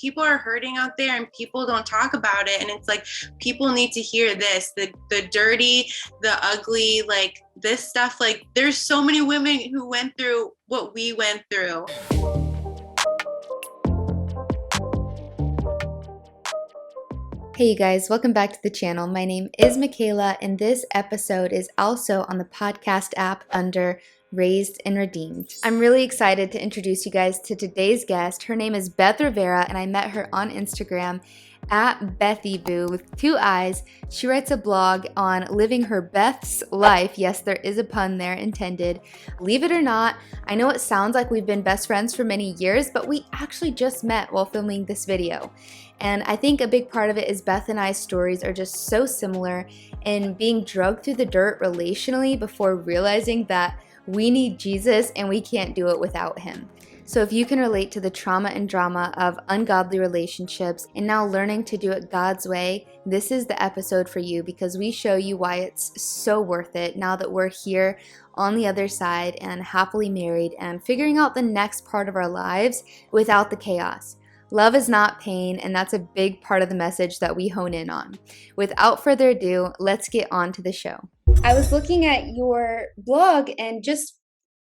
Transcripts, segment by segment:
people are hurting out there and people don't talk about it. And it's like, people need to hear this, the dirty, the ugly, like this stuff. Like there's so many women who went through what we went through. Hey you guys, welcome back to the channel. My name is Michaela, and this episode is also on the podcast app under Raised and Redeemed. I'm really excited to introduce you guys to today's guest. Her name is Beth Rivera, and I met her on Instagram at BethyBoo with 2 eyes. She writes a blog on living her Beth's life. Yes, there is a pun there intended. Believe it or not, I know it sounds like we've been best friends for many years, but we actually just met while filming this video. And I think a big part of it is Beth and I's stories are just so similar in being drugged through the dirt relationally before realizing that we need Jesus and we can't do it without him. So if you can relate to the trauma and drama of ungodly relationships and now learning to do it God's way, this is the episode for you, because we show you why it's so worth it now that we're here on the other side and happily married and figuring out the next part of our lives without the chaos. Love is not pain, and that's a big part of the message that we hone in on. Without further ado, let's get on to the show. I was looking at your blog, and just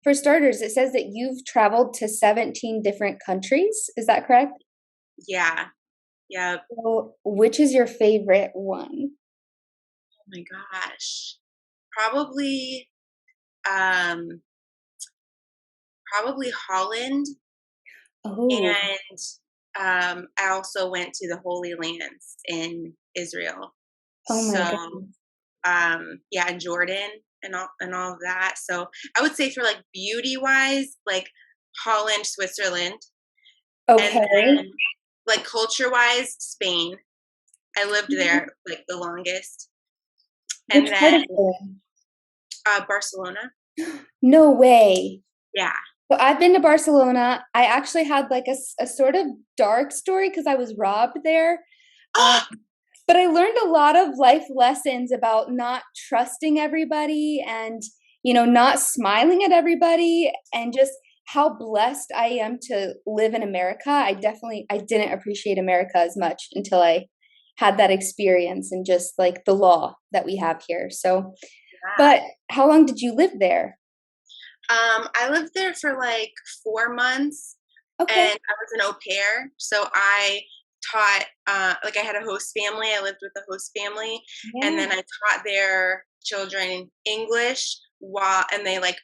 for starters, it says that you've traveled to 17 different countries. Is that correct? Yeah. So which is your favorite one? Oh my gosh. Probably Holland. Oh. And I also went to the Holy Lands in Israel. Oh my So goodness. yeah, and Jordan and all of that. So I would say for like beauty wise, like Holland, Switzerland. And Okay. then like culture wise, Spain. I lived there like the longest. And Which part of then Spain? Barcelona. No way. Yeah. So I've been to Barcelona. I actually had like a sort of dark story because I was robbed there. But I learned a lot of life lessons about not trusting everybody and, not smiling at everybody, and just how blessed I am to live in America. I didn't appreciate America as much until I had that experience and just like the law that we have here. So, but how long did you live there? I lived there for like 4 months. Okay. And I was an au pair. So I taught, like I had a host family. I lived with a host family. Yeah. And then I taught their children English and they like,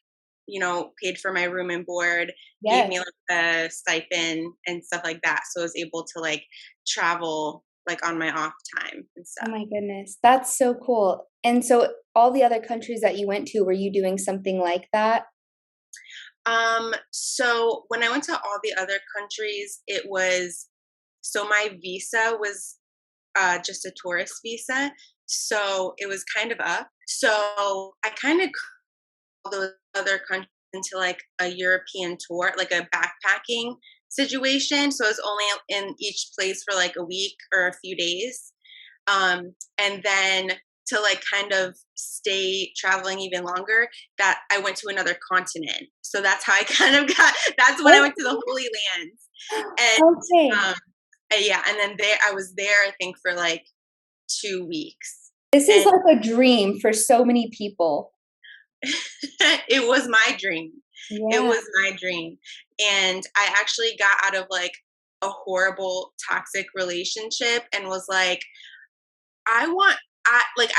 paid for my room and board, gave Yes. me like a stipend and stuff like that. So I was able to like travel like on my off time and stuff. Oh my goodness. That's so cool. And so all the other countries that you went to, were you doing something like that? So when I went to all the other countries, so my visa was just a tourist visa. So it was kind of up. So I kind of called those other countries into like a European tour, like a backpacking situation. So I was only in each place for like a week or a few days. And then to like kind of stay traveling even longer, that I went to another continent. So that's how I kind of that's when I went to the Holy Lands. And Okay. yeah, and then I was there, I think, for like 2 weeks. This is like a dream for so many people. It was my dream. Yeah. It was my dream. And I actually got out of like a horrible toxic relationship and was like, I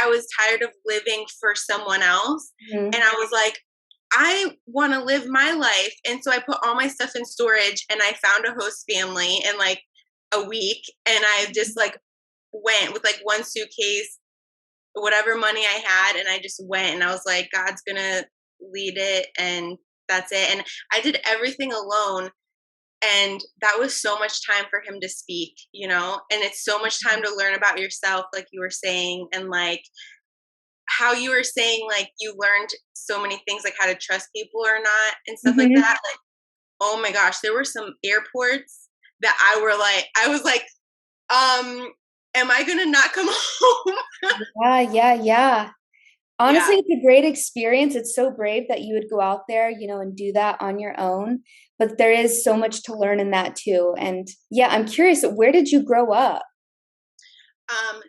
was tired of living for someone else. Mhm. And I was like, I want to live my life. And so I put all my stuff in storage and I found a host family in like a week. And I just like went with like one suitcase, whatever money I had. And I just went and I was like, God's going to lead it. And that's it. And I did everything alone. And that was so much time for him to speak, and it's so much time to learn about yourself, like you were saying, and like how you were saying, like you learned so many things, like how to trust people or not and stuff like that. Like, oh my gosh, there were some airports that I was like, am I gonna not come home? Yeah. Yeah. Honestly, it's a great experience. It's so brave that you would go out there, and do that on your own. But there is so much to learn in that too. And yeah, I'm curious, where did you grow up?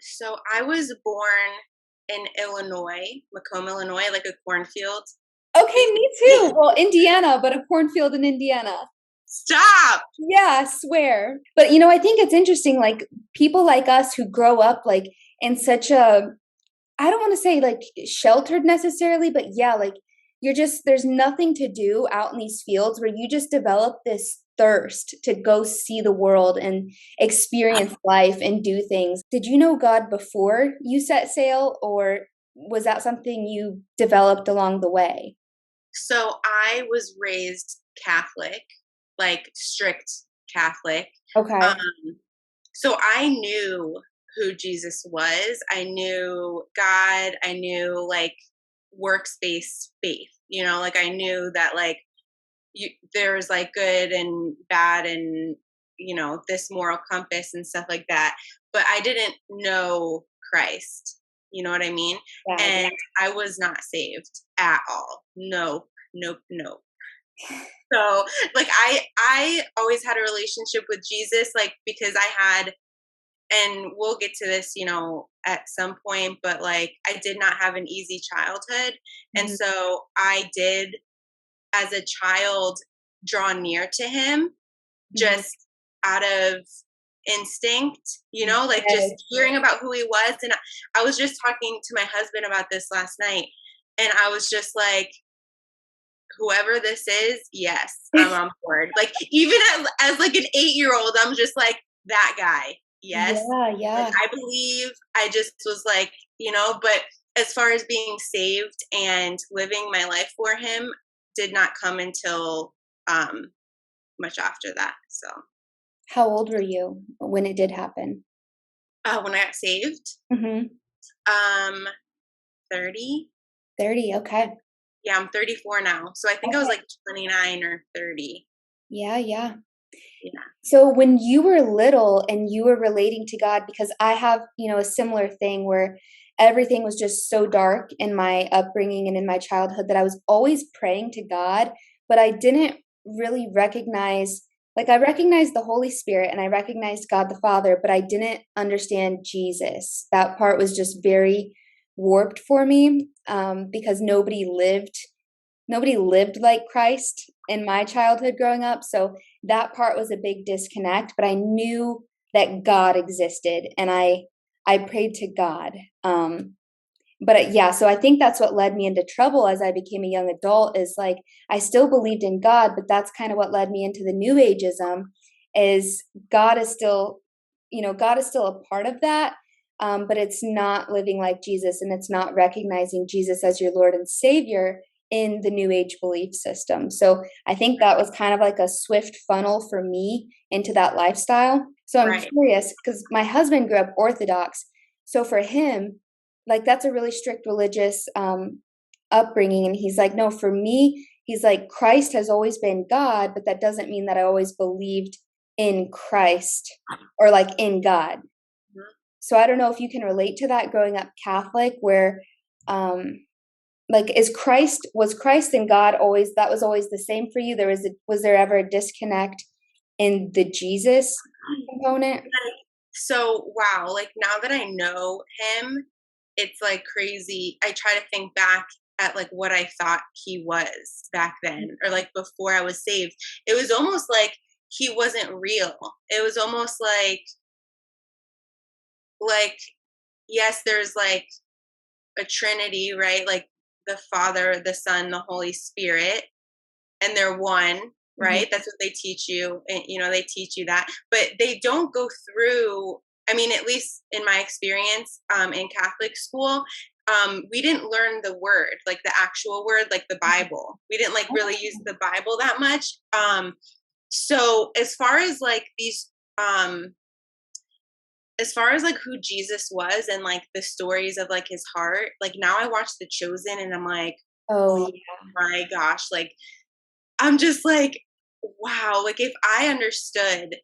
So I was born in Illinois, Macomb, Illinois, like a cornfield, Okay, me too. basically. Well, Indiana, but a cornfield in Indiana. Stop. Yeah, I swear. But I think it's interesting, like people like us who grow up like in such a, I don't want to say like sheltered necessarily, but yeah, like there's nothing to do out in these fields where you just develop this thirst to go see the world and experience life and do things. Did you know God before you set sail, or was that something you developed along the way? So I was raised Catholic, like strict Catholic. Um, Okay. so I knew who Jesus was. I knew God. I knew like works-based faith. Like I knew that like there's like good and bad and this moral compass and stuff like that. But I didn't know Christ. You know what I mean? Yeah, And I was not saved at all. Nope, nope, nope. So like I always had a relationship with Jesus, like because I had, and we'll get to this, at some point, but like I did not have an easy childhood. And yeah. so I did, as a child, draw near to him Mhm. just out of instinct, like just Yes. hearing about who he was. And I was just talking to my husband about this last night, and I was just like, whoever this is, yes, I'm on board. Like even as like an 8-year-old, I'm just like that guy. Yes. Yeah, Like yeah. I believe. I just was like, but as far as being saved and living my life for him did not come until much after that. So How old were you when it did happen? when I got saved, Mhm. um 30. 30, okay. Yeah, I'm 34 now. So I think I was Okay. like 29 or 30. Yeah, yeah. Yeah. So when you were little and you were relating to God, because I have, a similar thing where everything was just so dark in my upbringing and in my childhood that I was always praying to God, but I didn't really recognize, like I recognized the Holy Spirit and I recognized God the Father, but I didn't understand Jesus. That part was just very warped for me, because nobody lived like Christ in my childhood growing up. So that part was a big disconnect, but I knew that God existed and I prayed to God. But so I think that's what led me into trouble as I became a young adult is like I still believed in God, but that's kind of what led me into the new ageism is God is still, God is still a part of that. But it's not living like Jesus and it's not recognizing Jesus as your Lord and Savior in the new age belief system. So I think that was kind of like a swift funnel for me into that lifestyle. So I'm Right. curious because my husband grew up Orthodox. So for him, like that's a really strict religious upbringing. And he's like, no, for me, he's like, Christ has always been God, but that doesn't mean that I always believed in Christ or like in God. Mhm. So I don't know if you can relate to that growing up Catholic, where um, like was Christ and God always that was always the same for you? Was there ever a disconnect in the Jesus component? So wow, like now that I know him, it's like crazy. I try to think back at like what I thought he was back then or like before I was saved. It was almost like he wasn't real. It was almost like yes, there's like a trinity, right? Like the Father, the Son, the Holy Spirit, and they're one, Mhm. right? That's what they teach you. And, they teach you that, but they don't go through. I mean, at least in my experience in Catholic school, we didn't learn the word, like the actual word, like the Bible. We didn't like really use the Bible that much. So um, as far as like who Jesus was and like the stories of like his heart, like now I watch The Chosen and I'm like, Oh oh yeah, my gosh, like I'm just like, wow, like if I understood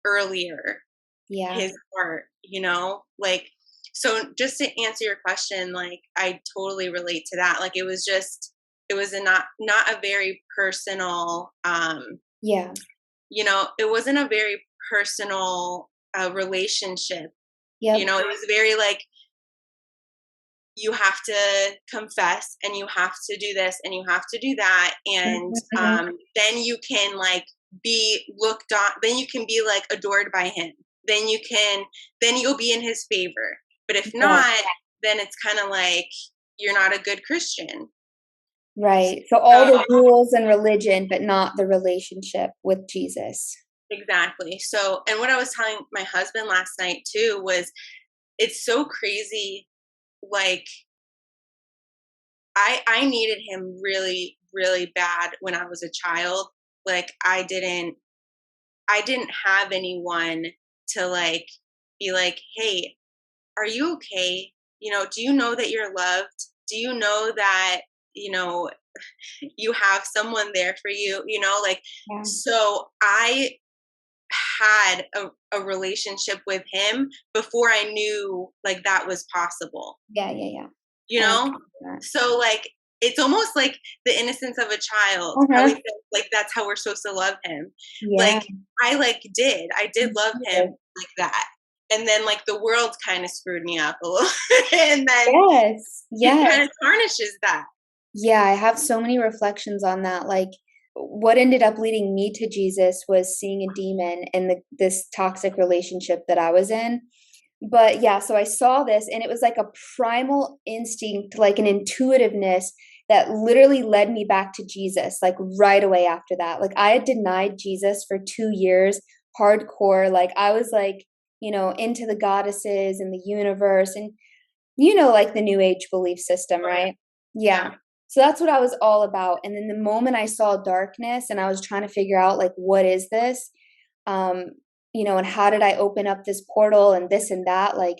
earlier yeah. his heart, like So just to answer your question, like I totally relate to that. Like it was not a very personal Yeah. it wasn't a very personal relationship. Yep. It was very like you have to confess and you have to do this and you have to do that, and Mhm. then you can like be looked on, then you can be like adored by him, then you'll be in his favor. But if Yeah. not, then it's kind of like you're not a good Christian. Right. So all So the rules and religion, but not the relationship with Jesus. exactly. So, and what I was telling my husband last night too was it's so crazy. Like I needed him really really bad when I was a child. Like I didn't have anyone to like be like, "Hey, are you okay? Do you know that you're loved? Do you know that, you know, you have someone there for you?" Like Yeah. so I had a relationship with him before I knew like that was possible. Yeah, yeah, yeah. you I know understand that. so like it's almost like the innocence of a child, how he Uh-huh. says like that's how we're supposed to love him. Yeah. Like I did love him like that, and then like the world kind of screwed me up a little and then Yes. it Yes. kind of tarnishes that. Yeah, I have so many reflections on that. Like, what ended up leading me to Jesus was seeing a demon in this toxic relationship that I was in. But yeah, so I saw this and it was like a primal instinct, like an intuitiveness that literally led me back to Jesus, like right away after that. Like, I had denied Jesus for 2 years, hardcore. Like, I was like, into the goddesses and the universe and like the new age belief system, Oh yeah. right? Yeah. Yeah. So that's what I was all about. And then the moment I saw darkness and I was trying to figure out like what is this? Um, and how did I open up this portal and this and that? Like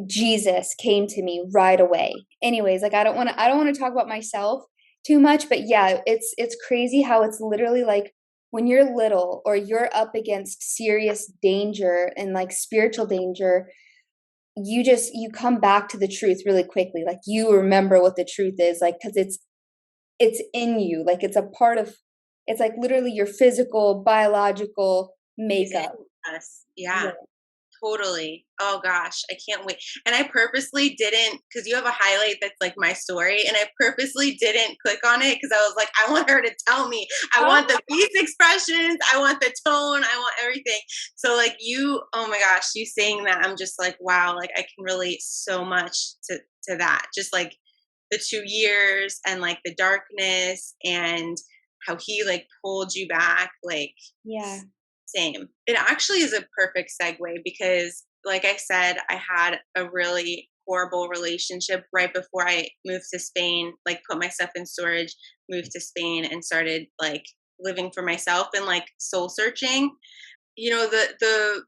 Jesus came to me right away. Anyways, like I don't want to talk about myself too much, but yeah, it's crazy how it's literally like when you're little or you're up against serious danger and like spiritual danger, you come back to the truth really quickly. Like you remember what the truth is, like because it's in you, like it's a part of, it's like literally your physical biological He's makeup. in us. Yeah. Yeah. Totally. Oh gosh, I can't wait. And I purposely didn't, because you have a highlight that's like my story, and I purposely didn't click on it because I was like, I want her to tell me. I want the face expressions. I want the tone. I want everything. So like oh my gosh, you saying that, I'm just like, wow, like I can relate so much to that. Just like the 2 years and like the darkness and how he like pulled you back. Like Yeah. same. It actually is a perfect segue because, like I said, I had a really horrible relationship right before I moved to Spain, like put my stuff in storage, moved to Spain, and started like living for myself and like soul searching. The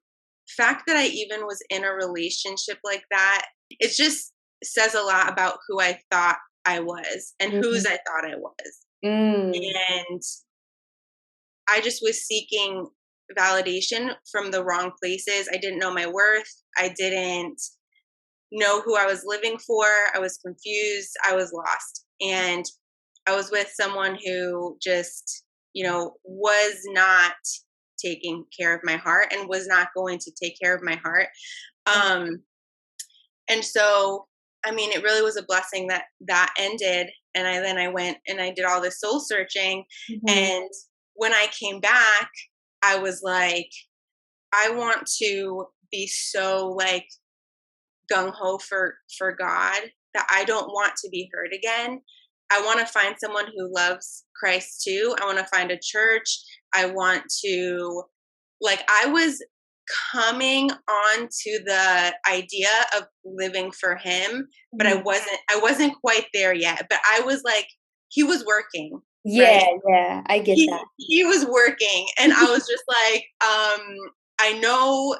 fact that I even was in a relationship like that, it just says a lot about who I thought I was and whose Mhm. I thought I was. Mm. And I just was seeking validation from the wrong places. I didn't know my worth. I didn't know who I was living for. I was confused. I was lost. And I was with someone who just, was not taking care of my heart and was not going to take care of my heart. Yeah. Um, and so, I mean, it really was a blessing that that ended. And I went and I did all this soul searching. Mhm. And when I came back, I was like, I want to be so like gung ho for God that I don't want to be hurt again. I want to find someone who loves Christ too. I want to find a church. I want to like I was coming on to the idea of living for him, but I Mhm. wasn't quite there yet. But I was like he was working, Yeah, right? yeah, I get that. He was working, and I was just like I know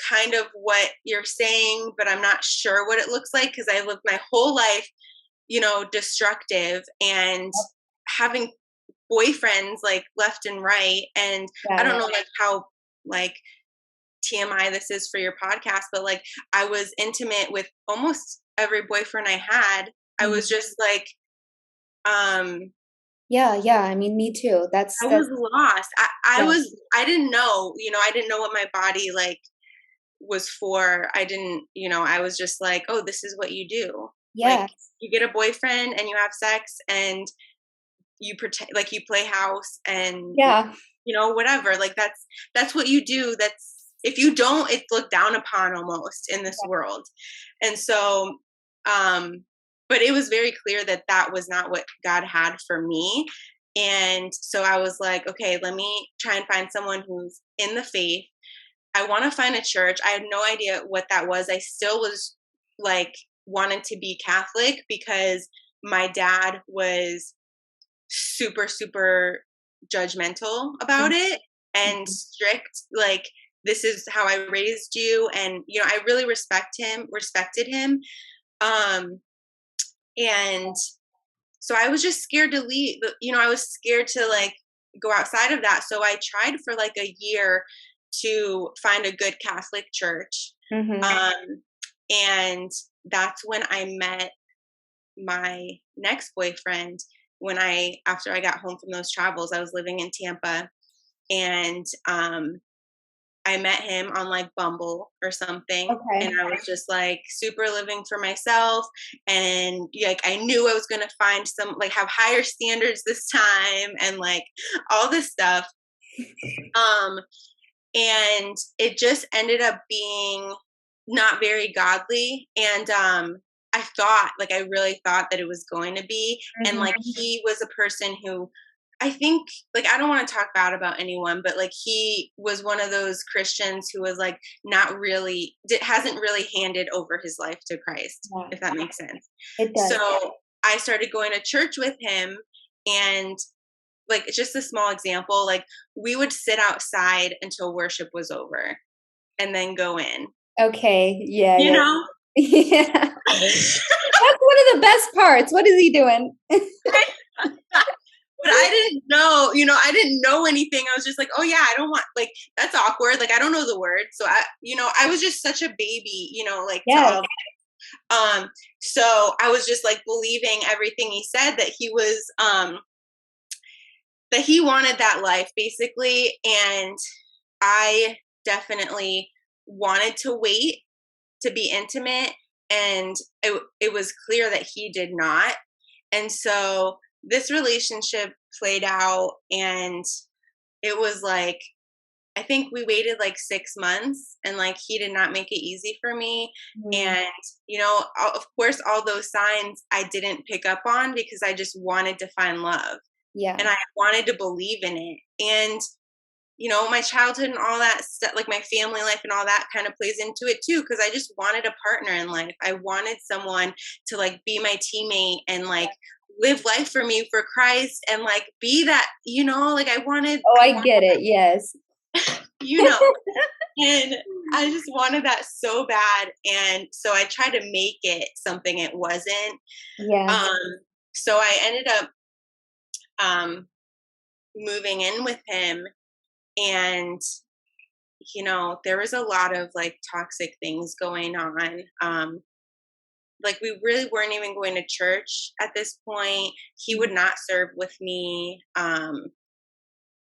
kind of what you're saying, but I'm not sure what it looks like because I lived my whole life, destructive and having boyfriends like left and right. And I Got don't it. know like how like TMI this is for your podcast, but like I was intimate with almost every boyfriend I had. I was just like, Yeah, I mean, me too. I That's was lost. yeah. I didn't know, I didn't know what my body like was for. I didn't, I was just like, oh, this is what you do. Like Yeah. you get a boyfriend and you have sex and you pretend like you play house and Yeah. whatever. Like that's what you do. That's if you don't, it's looked down upon almost in this world. And so, but it was very clear that that was not what God had for me. And so I was like, okay, let me try and find someone who's in the faith. I want to find a church. I had no idea what that was. I still was like wanted to be Catholic because my dad was super, super judgmental about it and Mhm. strict. Like, this is how I raised you. And, I really respected him. Um, and so I was just scared to leave. I was scared to like go outside of that. So I tried for like a year to find a good Catholic church. Mhm. And that's when I met my next boyfriend. After I got home from those travels, I was living in Tampa, and I met him on like Bumble or something. And Okay. I was just like super living for myself. And like, I knew I was going to find some, like, have higher standards this time and like all this stuff. Um, and it just ended up being not very godly. And I really thought that it was going to be. And like, Mhm. he was a person who I think, like, I don't want to talk bad about anyone, but like, he was one of those Christians who was like not really hasn't really handed over his life to Christ, Yeah, if that makes sense. it does. So I started going to church with him. And like, it's just a small example, like we would sit outside until worship was over and then go in, Okay. Yeah, you yeah. know? Yeah. That's one of the best parts. What is he doing? But I didn't know, I didn't know anything. I was just like, oh yeah, I don't want, like, that's awkward. Like, I don't know the word. So I was just such a baby, like to Yes. all. So I was just like believing everything he said, that he wanted that life basically. And I definitely wanted to wait to be intimate. And it was clear that he did not. And so this relationship played out, and it was like, I think we waited like 6 months, and like he did not make it easy for me. Mm, And, of course, all those signs I didn't pick up on because I just wanted to find love yeah. and I wanted to believe in it. And my childhood and all that stuff, like my family life and all that kind of plays into it too. Cause I just wanted a partner in life. I wanted someone to like be my teammate and like live life for me for Christ and like be that, like Oh, I I want, get it. Yes. you know, and I just wanted that so bad. And so I tried to make it something it wasn't. Yes. Um, so I ended up, um, moving in with him, and there was a lot of like toxic things going on. Like we really weren't even going to church at this point. He would not serve with me.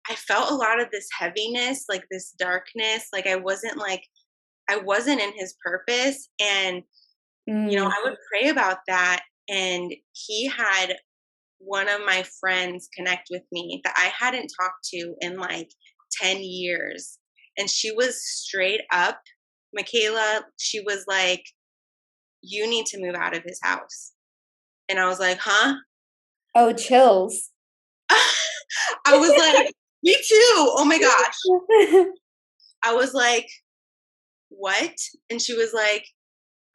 I felt a lot of this heaviness, like this darkness. Like I wasn't in his purpose. And, Mm, I would pray about that. And he had one of my friends connect with me that I hadn't talked to in like 10 years. And she was straight up, Michaela, she was like, you need to move out of his house. And I was like, huh? oh, chills. I was like, me too. Oh my gosh. I was like, what? And she was like,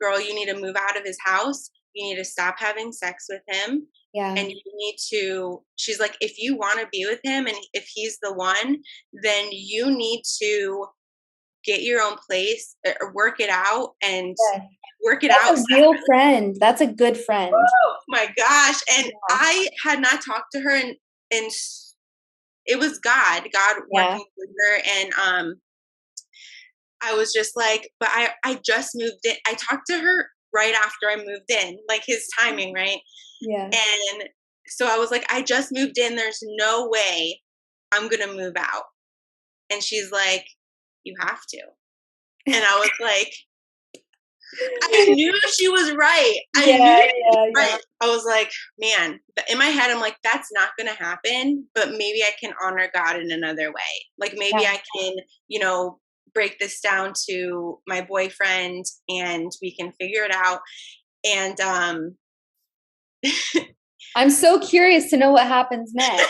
girl, you need to move out of his house. You need to stop having sex with him. Yeah. And you need to, she's like, if you want to be with him and if he's the one, then you need to get your own place or work it out and Yeah. work it That's out a real separately. friend. That's a good friend. Oh my gosh. And Yeah. I had not talked to her and it was God Yeah. working with her. And I was just like, but I just moved in. I talked to her right after I moved in, like his timing, right? Yeah. And so I was like, I just moved in. There's no way I'm going to move out. And she's like, you have to. And I was like, I knew she was right. I knew Yeah, she was yeah, yeah. right. I was like, man, in my head, I'm like, that's not going to happen, but maybe I can honor God in another way. Like maybe Yeah. I can, you know, break this down to my boyfriend and we can figure it out. And I'm so curious to know what happens next.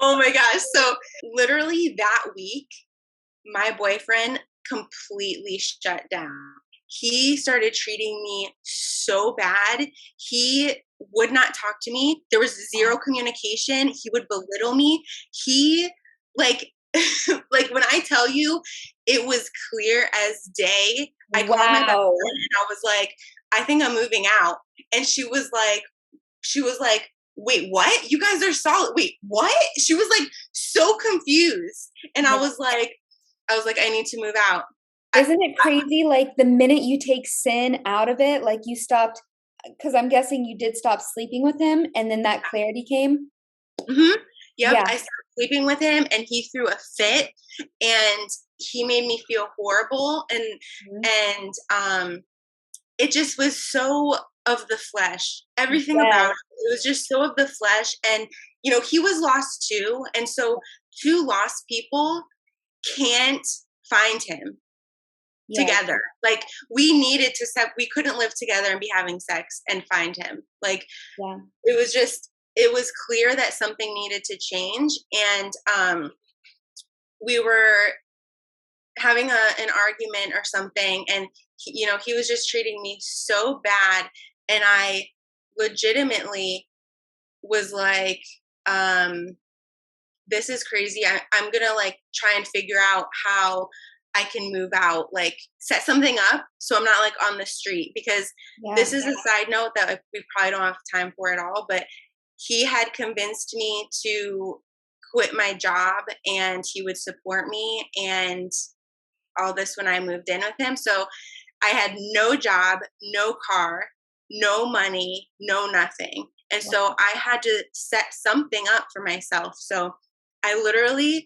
oh my gosh. So literally that week, my boyfriend completely shut down. He started treating me so bad. He would not talk to me. There was zero communication. He would belittle me. He like like when I tell you it was clear as day. I called my best Wow. friend and I was like, I think I'm moving out. And she was like, wait, what? You guys are solid. Wait, what? She was like so confused. And Yeah. I was like, I need to move out. Isn't it crazy? Like the minute you take sin out of it, like you stopped, because I'm guessing you did stop sleeping with him, and then that clarity came. Mm-hmm. Yep. Yeah. I started sleeping with him and he threw a fit and he made me feel horrible. Mhm. And it just was so of the flesh. Everything about Yes. it was just so of the flesh. And, you know, he was lost too. And so two lost people can't find him Yes. together. Like we needed to set, we couldn't live together and be having sex and find him. Like Yeah. it was clear that something needed to change. And we were having an argument or something. And, you know, he was just treating me so bad. And I legitimately was like, this is crazy. I'm going to like try and figure out how I can move out, like set something up so I'm not like on the street. Because Yeah. this is a side note that like, we probably don't have time for it all, but he had convinced me to quit my job and he would support me and all this when I moved in with him. So I had no job, no car, no money, no nothing. And Wow. so I had to set something up for myself. So I literally,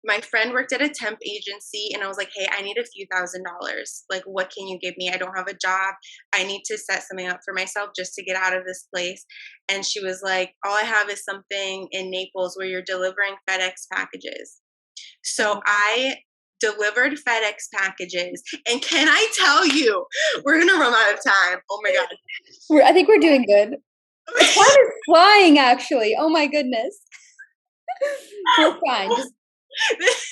my friend worked at a temp agency and I was like, hey, I need a few $1,000s. Like, what can you give me? I don't have a job. I need to set something up for myself just to get out of this place. And she was like, all I have is something in Naples where you're delivering FedEx packages. So I delivered FedEx packages. And can I tell you, we're going to run out of time. Oh my God. I think we're doing good. The time is flying, actually. Oh my goodness. We're fine. Just There's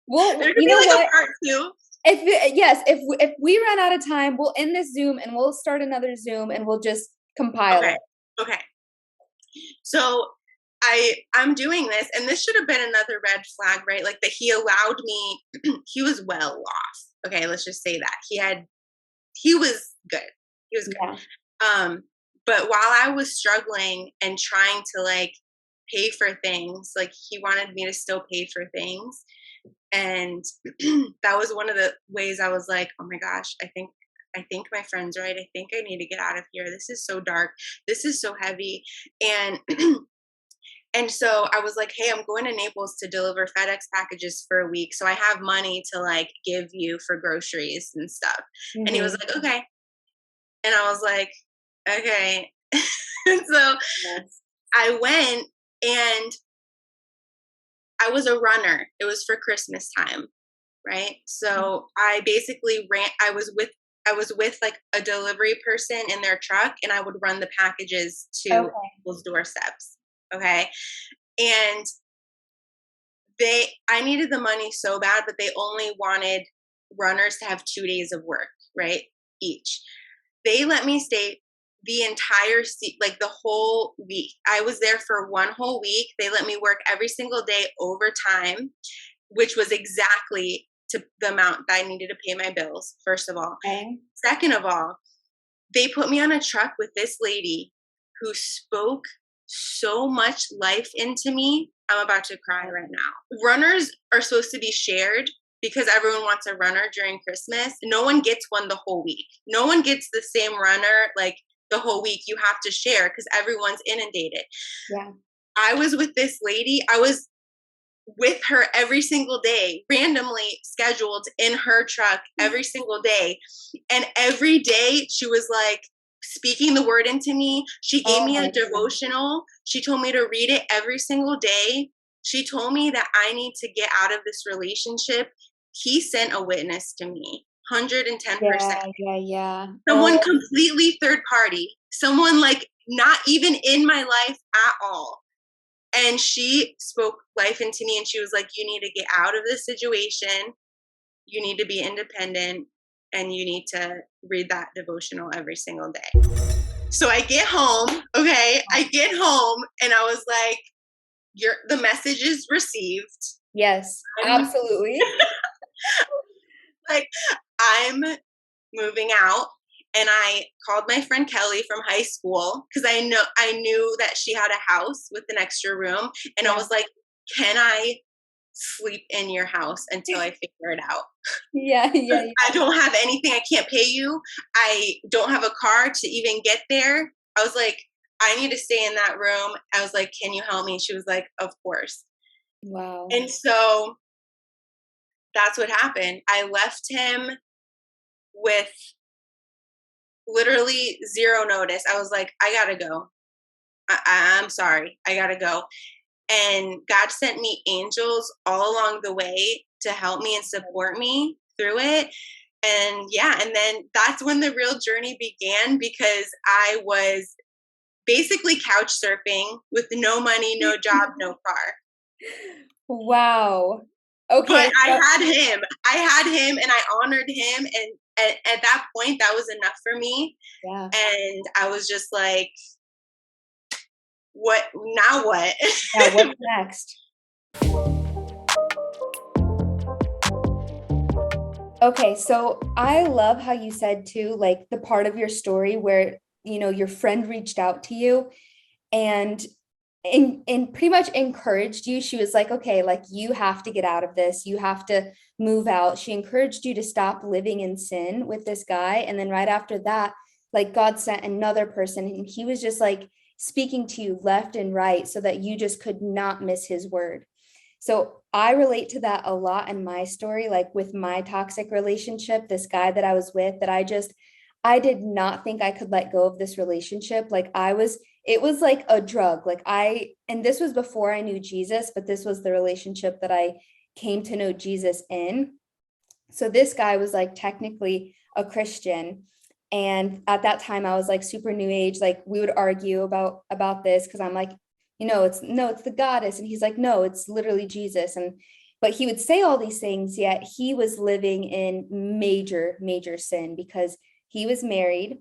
well, going to you be know like a what? part two. If we run out of time, we'll end this Zoom and we'll start another Zoom and we'll just compile Okay. it. Okay. So I'm doing this, and this should have been another red flag, right? Like that he allowed me. He was well off. Okay, let's just say that he was good. He was Yeah. good. But while I was struggling and trying to like pay for things, like he wanted me to still pay for things, and that was one of the ways I was like, oh my gosh, I think my friend's right. I think I need to get out of here. This is so dark. This is so heavy. And and so I was like, hey, I'm going to Naples to deliver FedEx packages for a week. So I have money to like give you for groceries and stuff. And he was Mm-hmm. like, okay. And I was like, okay. And so Yes. I went and I was a runner. It was for Christmas time, right? So I basically I was with like a delivery person in their truck and I would run the packages to Okay. people's doorsteps. Okay. And I needed the money so bad, but they only wanted runners to have 2 days of work, right? Each. They let me stay the entire like the whole week. I was there for one whole week. They let me work every single day overtime, which was exactly to the amount that I needed to pay my bills, first of all. Okay. Second of all, they put me on a truck with this lady who spoke so much life into me. I'm about to cry right now. Runners are supposed to be shared, because everyone wants a runner during Christmas. No one gets one the whole week. No one gets the same runner like the whole week. You have to share because everyone's inundated. Yeah. I was with this lady. I was with her every single day, randomly scheduled in her truck every single day. And every day she was like speaking the word into me. She gave Oh me my a God. devotional. She told me to read it every single day. She told me that I need to get out of this relationship. He sent a witness to me, 110%. Yeah. Someone Oh, completely third party, someone like not even in my life at all. And she spoke life into me and she was like, you need to get out of this situation. You need to be independent and you need to read that devotional every single day. So I get home, okay? I get home and I was like, the message is received. yes, I'm absolutely. like, I'm moving out. And I called my friend Kelly from high school because I knew that she had a house with an extra room. And I Yeah. was like, can I sleep in your house until I figure it out? Yeah. I don't have anything. I can't pay you. I don't have a car to even get there. I was like, I need to stay in that room. I was like, can you help me? She was like, of course. Wow. And so that's what happened. I left him with literally zero notice. I was like, I gotta go. I'm sorry. I gotta go. And God sent me angels all along the way to help me and support me through it. And yeah, and then that's when the real journey began because I was basically couch surfing with no money, no job, no car. Wow. But Okay. I So, had him. I had him and I honored him. And at that point, that was enough for me. yeah. And I was just like, what now? What? Yeah. What's next? Okay, so I love how you said too, like the part of your story where, your friend reached out to you and and pretty much encouraged you. She was like, okay, like you have to get out of this. You have to move out. She encouraged you to stop living in sin with this guy. And then right after that, like God sent another person and he was just like speaking to you left and right so that you just could not miss his word. So I relate to that a lot in my story, like with my toxic relationship, this guy that I was with, that I did not think I could let go of this relationship. It was like a drug. And this was before I knew Jesus, but this was the relationship that I came to know Jesus in. So this guy was like technically a Christian. And at that time I was like super new age. Like we would argue about this because I'm like, it's the goddess. And he's like, no, it's literally Jesus. But he would say all these things, yet he was living in major, major sin because he was married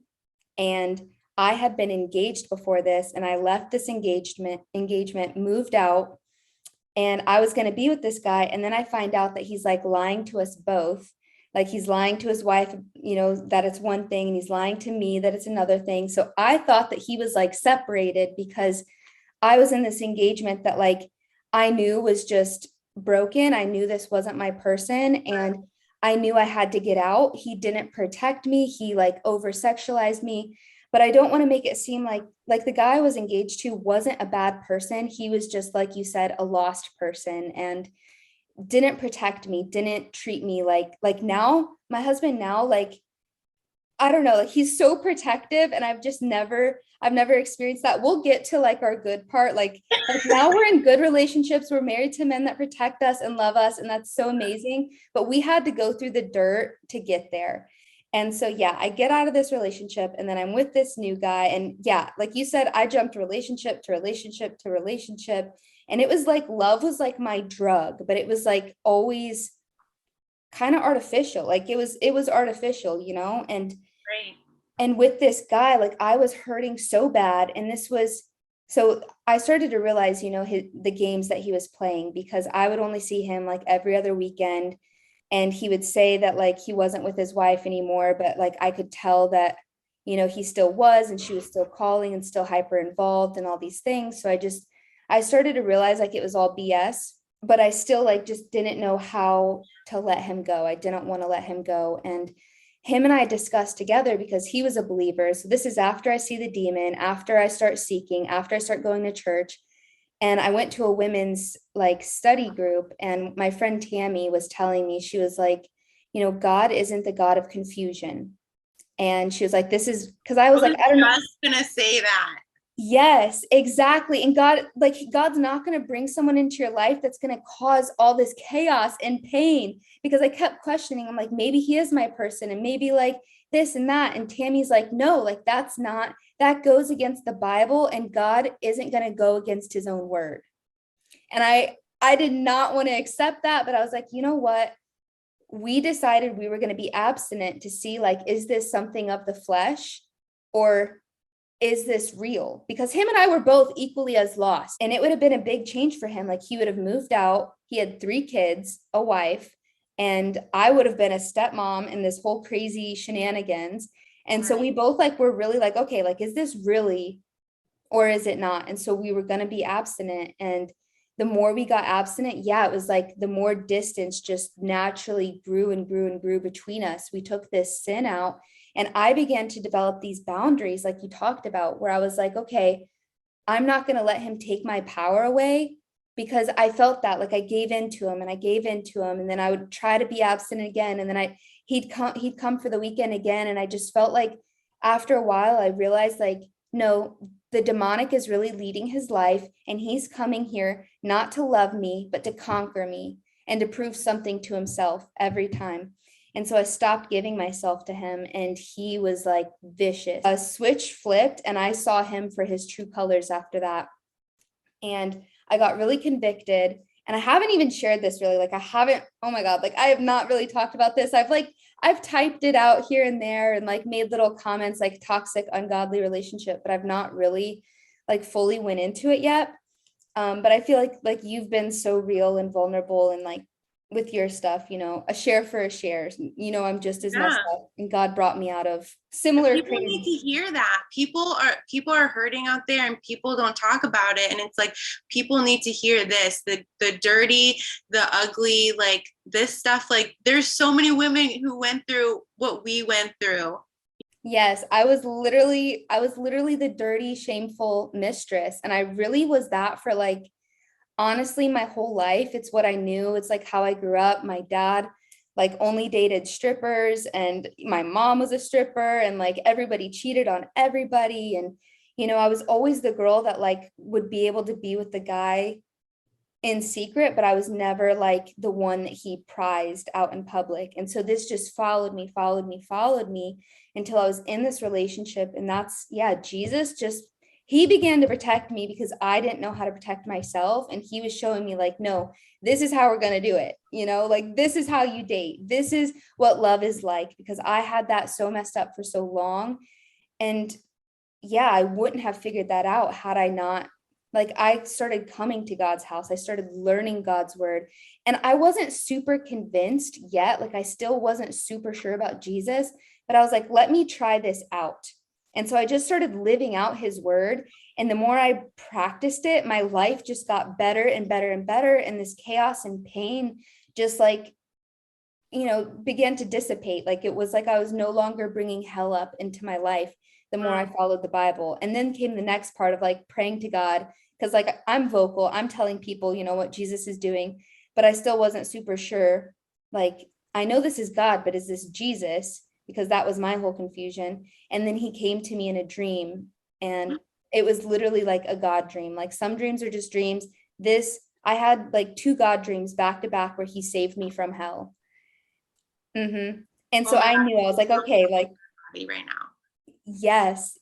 and I had been engaged before this and I left this engagement, moved out, and I was going to be with this guy. And then I find out that he's like lying to us both. Like he's lying to his wife, that it's one thing, and he's lying to me that it's another thing. So I thought that he was like separated because I was in this engagement that like I knew was just broken. I knew this wasn't my person and I knew I had to get out. He didn't protect me. He like over sexualized me. But I don't want to make it seem like the guy I was engaged to wasn't a bad person. He was just like you said, a lost person and didn't protect me, didn't treat me like now my husband now like I don't know, like he's so protective and I've never experienced that. We'll get to like our good part. Like now we're in good relationships. We're married to men that protect us and love us. And that's so amazing. But we had to go through the dirt to get there. And so, yeah, I get out of this relationship and then I'm with this new guy. And yeah, like you said, I jumped relationship to relationship to relationship. And it was like love was like my drug, but it was like always kind of artificial. Like it was artificial, Right. and with this guy, like I was hurting so bad. And this was, so I started to realize, the games that he was playing because I would only see him like every other weekend. And he would say that like he wasn't with his wife anymore, but like I could tell that, he still was and she was still calling and still hyper involved and all these things. So I started to realize like it was all BS. but I still like just didn't know how to let him go. I didn't want to let him go. And him and I discussed together because he was a believer. So this is after I see the demon, after I start seeking, after I start going to church. And I went to a women's like study group, and my friend Tammy was telling me, she was like, God isn't the God of confusion. And she was like, this is because I I was like, was I don't know. just gonna say that. Yes, exactly. And God, like, God's not going to bring someone into your life that's going to cause all this chaos and pain. Because I kept questioning, I'm like, maybe he is my person, and maybe like this and that. And Tammy's like, no, like, that's not, that goes against the Bible, and God isn't going to go against his own word. And I did not want to accept that, but I was like, you know what? We decided we were going to be abstinent to see, like, is this something of the flesh, or is this real? Because him and I were both equally as lost. And it would have been a big change for him. Like, he would have moved out. He had 3 kids, a wife, and I would have been a stepmom in this whole crazy shenanigans. And so we both like were really like, okay, like, is this really, or is it not? And so we were going to be abstinent. And the more we got abstinent, yeah, it was like the more distance just naturally grew and grew and grew between us. We took this sin out, and I began to develop these boundaries, like you talked about, where I was like, okay, I'm not going to let him take my power away, because I felt that like I gave into him and I gave into him. And then I would try to be abstinent again. And then he'd come for the weekend again. And I just felt like after a while, I realized like, no, the demonic is really leading his life, and he's coming here not to love me, but to conquer me and to prove something to himself every time. And so I stopped giving myself to him, and he was like vicious. A switch flipped, and I saw him for his true colors after that. And I got really convicted. And I haven't even shared this really. Like, I haven't, oh my God, like, I have not really talked about this. I've typed it out here and there and like made little comments like toxic, ungodly relationship, but I've not really like fully went into it yet. But I feel like you've been so real and vulnerable, and like with your stuff, a share for a share. I'm just as messed Yeah. up, and God brought me out of similar People need crazy. to hear that. People are hurting out there, and people don't talk about it. And it's like people need to hear this, the dirty, the ugly, like this stuff. Like there's so many women who went through what we went through. Yes, I was literally the dirty, shameful mistress. And I really was that for like, honestly, my whole life. It's what I knew. It's like how I grew up. My dad like only dated strippers, and my mom was a stripper, and like everybody cheated on everybody. And I was always the girl that like would be able to be with the guy in secret, but I was never like the one that he prized out in public. And so this just followed me, followed me, followed me until I was in this relationship. And that's, yeah, Jesus just, he began to protect me because I didn't know how to protect myself. And he was showing me, like, no, this is how we're going to do it. Like, this is how you date. This is what love is like, because I had that so messed up for so long. And yeah, I wouldn't have figured that out had I not, like, I started coming to God's house. I started learning God's word, and I wasn't super convinced yet. Like, I still wasn't super sure about Jesus, but I was like, let me try this out. And so I just started living out his word. And the more I practiced it, my life just got better and better and better. And this chaos and pain just like, began to dissipate. Like, it was like I was no longer bringing hell up into my life the more I followed the Bible. And then came the next part of like praying to God, because like I'm vocal, I'm telling people, what Jesus is doing, but I still wasn't super sure. Like, I know this is God, but is this Jesus? Because that was my whole confusion. And then he came to me in a dream, and it was literally like a God dream. Like, some dreams are just dreams. This, I had like 2 God dreams back to back where he saved me from hell. And Oh so my I God, knew, I was like, okay, like, right now. yes,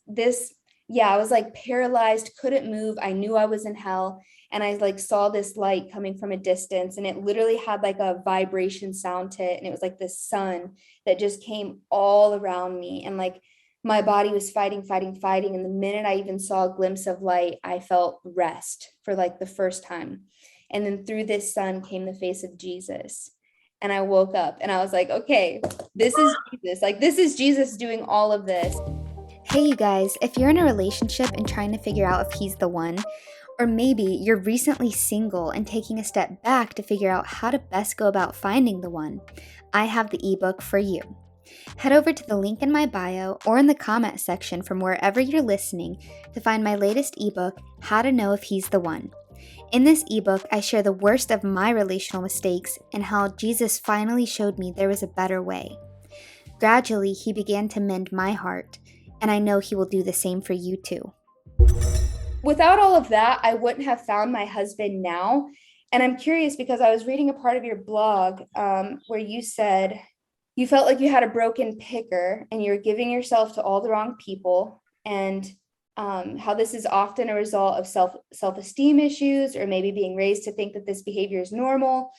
yeah, I was like paralyzed, couldn't move. I knew I was in hell. And I like saw this light coming from a distance, and it literally had like a vibration sound to it. And it was like the sun that just came all around me. And like my body was fighting, fighting, fighting. And the minute I even saw a glimpse of light, I felt rest for like the first time. And then through this sun came the face of Jesus. And I woke up and I was like, okay, this is Jesus. Like, this is Jesus doing all of this. Hey, you guys, if you're in a relationship and trying to figure out if he's the one, Or maybe you're recently single and taking a step back to figure out how to best go about finding the one. I have the ebook for you. Head over to the link in my bio or in the comment section from wherever you're listening to find my latest ebook, How to Know If He's the One. In this ebook, I share the worst of my relational mistakes and how Jesus finally showed me there was a better way. Gradually, he began to mend my heart, and I know he will do the same for you too. Without all of that, I wouldn't have found my husband now. And I'm curious because I was reading a part of your blog where you said you felt like you had a broken picker and you're giving yourself to all the wrong people, and how this is often a result of self-esteem issues, or maybe being raised to think that this behavior is normal,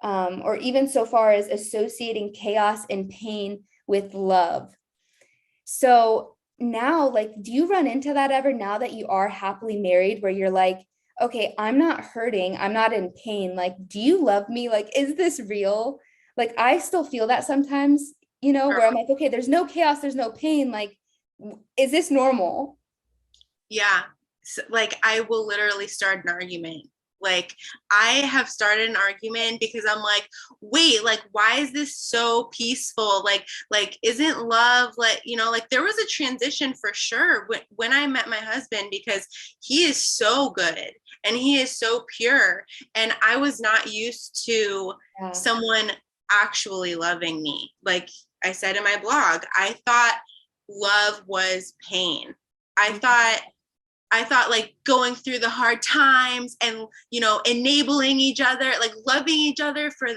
or even so far as associating chaos and pain with love. So now, like, do you run into that ever now that you are happily married, where you're like, okay, I'm not hurting, I'm not in pain, like, do you love me, like, is this real? Like, I still feel that sometimes, where I'm like, okay, there's no chaos, there's no pain, like, is this normal? Yeah. So, like, I will literally start an argument. Like, I have started an argument because I'm like, wait, like, why is this so peaceful? Like, isn't love, like, like, there was a transition for sure when I met my husband, because he is so good and he is so pure. And I was not used to someone actually loving me. Like I said in my blog, I thought love was pain. I thought like going through the hard times and, enabling each other, like loving each other for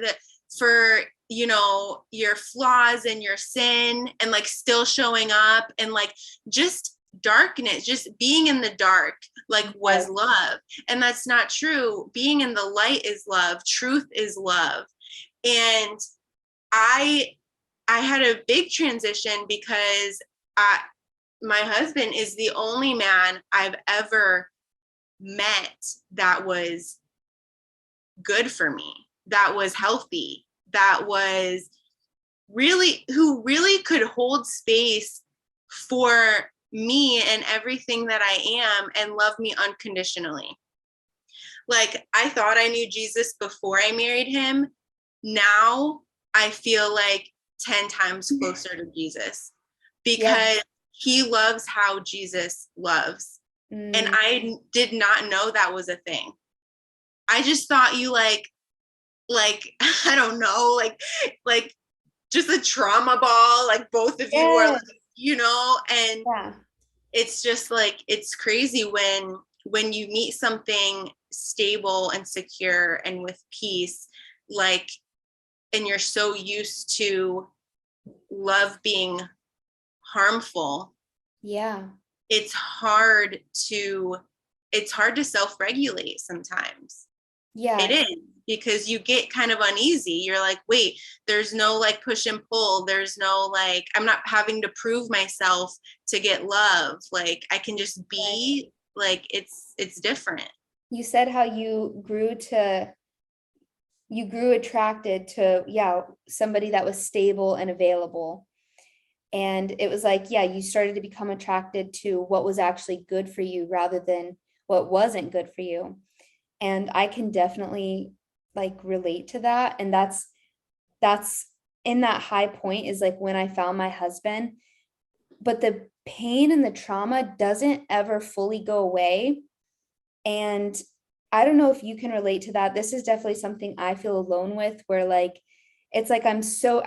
your flaws and your sin, and like still showing up, and like just darkness, just being in the dark, like, was love. And that's not true. Being in the light is love. Truth is love. And I had a big transition because my husband is the only man I've ever met that was good for me, that was healthy, that was who really could hold space for me and everything that I am, and love me unconditionally. Like, I thought I knew Jesus before I married him. Now I feel like 10 times closer to Jesus, because he loves how Jesus loves. And I did not know that was a thing. I just thought you like I don't know, like just a trauma ball, like both of you are like, and it's just like, it's crazy when you meet something stable and secure and with peace, like, and you're so used to love being harmful. It's hard to self-regulate sometimes. It is, because you get kind of uneasy. You're like, wait, there's no like push and pull, there's no like, I'm not having to prove myself to get love, like I can just be, like, it's different. You said how you grew attracted to somebody that was stable and available. And it was like, you started to become attracted to what was actually good for you rather than what wasn't good for you. And I can definitely like relate to that. And that's in that high point is like when I found my husband, but the pain and the trauma doesn't ever fully go away. And I don't know if you can relate to that. This is definitely something I feel alone with, where like, it's like, I'm so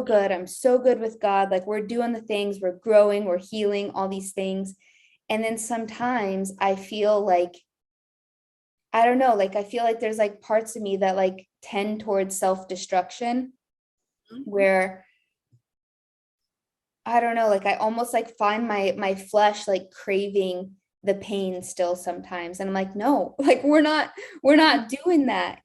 good. I'm so good with God. Like, we're doing the things, we're growing, we're healing, all these things. And then sometimes I feel like, I don't know, like, I feel like there's like parts of me that like tend towards self-destruction, where I don't know, like I almost like find my flesh like craving the pain still sometimes. And I'm like, no, like we're not doing that,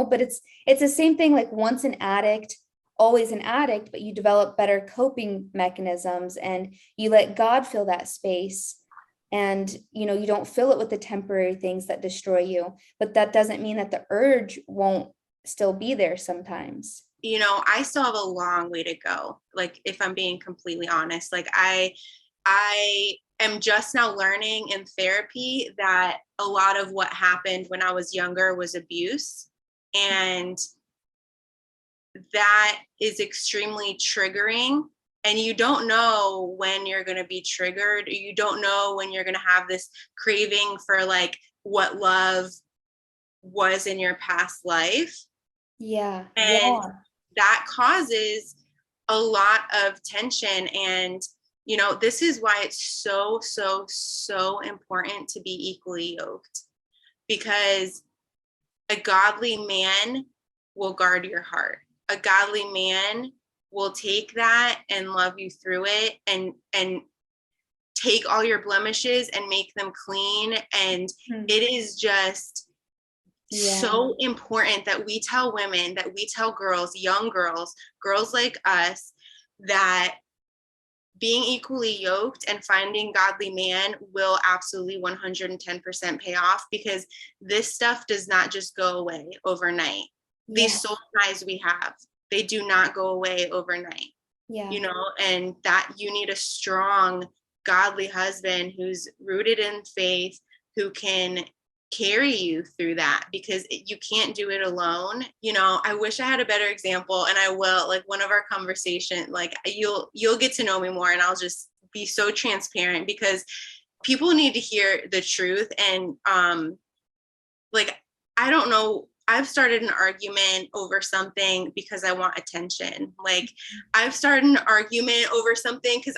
but it's the same thing. Like, once an addict, always an addict, but you develop better coping mechanisms and you let God fill that space. And, you don't fill it with the temporary things that destroy you, but that doesn't mean that the urge won't still be there sometimes. I still have a long way to go. Like, if I'm being completely honest, like I am just now learning in therapy that a lot of what happened when I was younger was abuse. And that is extremely triggering. And you don't know when you're going to be triggered. You don't know when you're going to have this craving for like what love was in your past life. Yeah. And that causes a lot of tension. And, you know, this is why it's so, so, so important to be equally yoked, because a godly man will guard your heart. A godly man will take that and love you through it, and take all your blemishes and make them clean. And it is just so important that we tell women, that we tell girls, young girls, girls like us, that being equally yoked and finding godly man will absolutely 110% pay off, because this stuff does not just go away overnight. These soul ties we have, they do not go away overnight. You know, and that you need a strong, godly husband who's rooted in faith, who can carry you through that, because you can't do it alone. You know, I wish I had a better example, and I will, like one of our conversation, like you'll get to know me more, and I'll just be so transparent, because people need to hear the truth. And like, I don't know, I've started an argument over something because I want attention. Like, I've started an argument over something because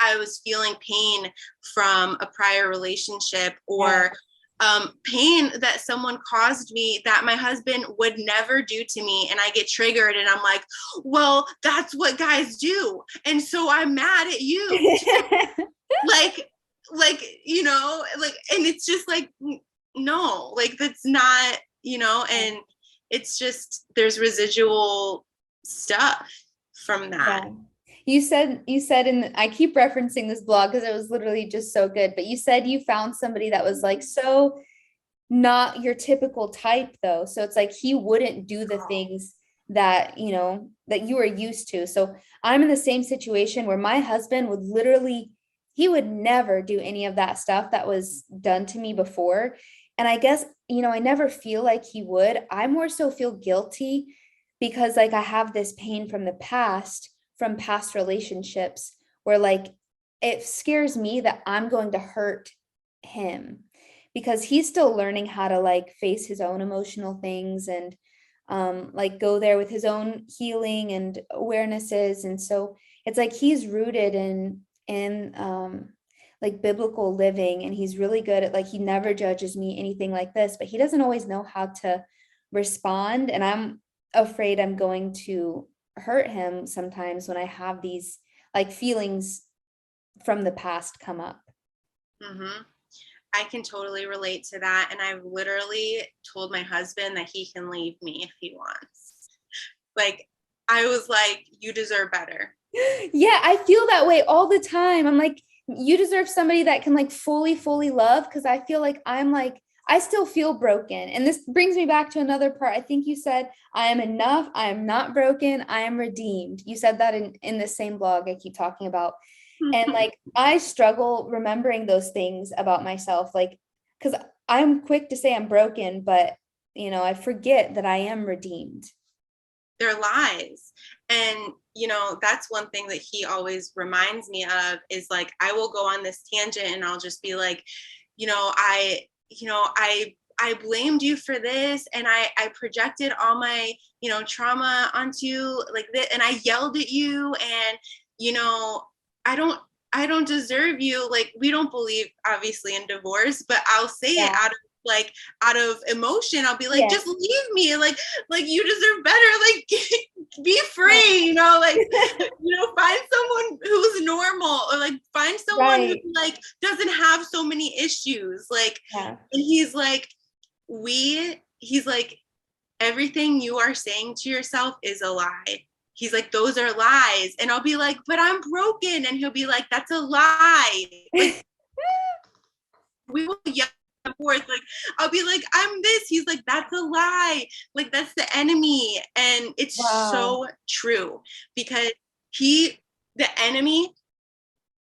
I was feeling pain from a prior relationship, or pain that someone caused me that my husband would never do to me. And I get triggered, and I'm like, well, that's what guys do, and so I'm mad at you. like, you know, like, and it's just like, no, like, that's not, you know. And it's just, there's residual stuff from that. You said, and I keep referencing this blog because it was literally just so good, but you said you found somebody that was like so not your typical type though. So it's like he wouldn't do the things that, you know, that you were used to. So I'm in the same situation where my husband would literally, he would never do any of that stuff that was done to me before. And I guess, you know, I never feel like he would. I more so feel guilty because like I have this pain from the past, from past relationships, where like it scares me that I'm going to hurt him, because he's still learning how to like face his own emotional things, and like go there with his own healing and awarenesses. And so it's like he's rooted in like biblical living, and he's really good at, like, he never judges me, anything like this, but he doesn't always know how to respond. And I'm afraid I'm going to hurt him sometimes when I have these like feelings from the past come up. Mm-hmm. I can totally relate to that. And I've literally told my husband that he can leave me if he wants. Like, I was like, you deserve better. Yeah, I feel that way all the time. I'm like, you deserve somebody that can like fully love, because I feel like I'm like, I still feel broken. And this brings me back to another part. I think you said, I am enough. I am not broken. I am redeemed. You said that in the same blog I keep talking about. And like, I struggle remembering those things about myself, like, because I'm quick to say I'm broken, but, you know, I forget that I am redeemed. They're lies. And, you know, that's one thing that he always reminds me of, is like, I will go on this tangent and I'll just be like, you know, I blamed you for this, and I projected all my, you know, trauma onto like this, and I yelled at you, and, you know, I don't deserve you. Like, we don't believe obviously in divorce, but I'll say it out of emotion. I'll be like, just leave me. Like you deserve better. Like, be free, you know, like, you know, find someone who's normal, or like find someone who like doesn't have so many issues. Like, and he's like, everything you are saying to yourself is a lie. He's like, those are lies. And I'll be like, but I'm broken. And he'll be like, that's a lie. Like, we will yell and forth. Like, I'll be like, I'm this. He's like, that's a lie. Like, that's the enemy. And it's so true, because the enemy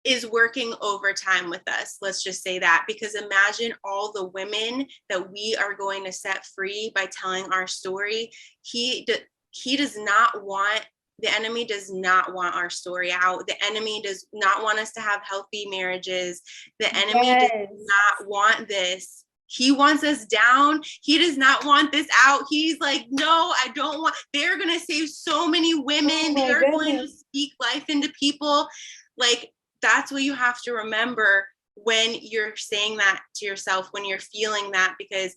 is working overtime with us. Let's just say that, because imagine all the women that we are going to set free by telling our story. He does not want, the enemy does not want our story out. The enemy does not want us to have healthy marriages. The enemy does Yes. not want this. He wants us down. He does not want this out. He's like, no, I don't want. They're going to save so many women. Oh They my are going to goodness. speak life into people. Like, that's what you have to remember when you're saying that to yourself, when you're feeling that, because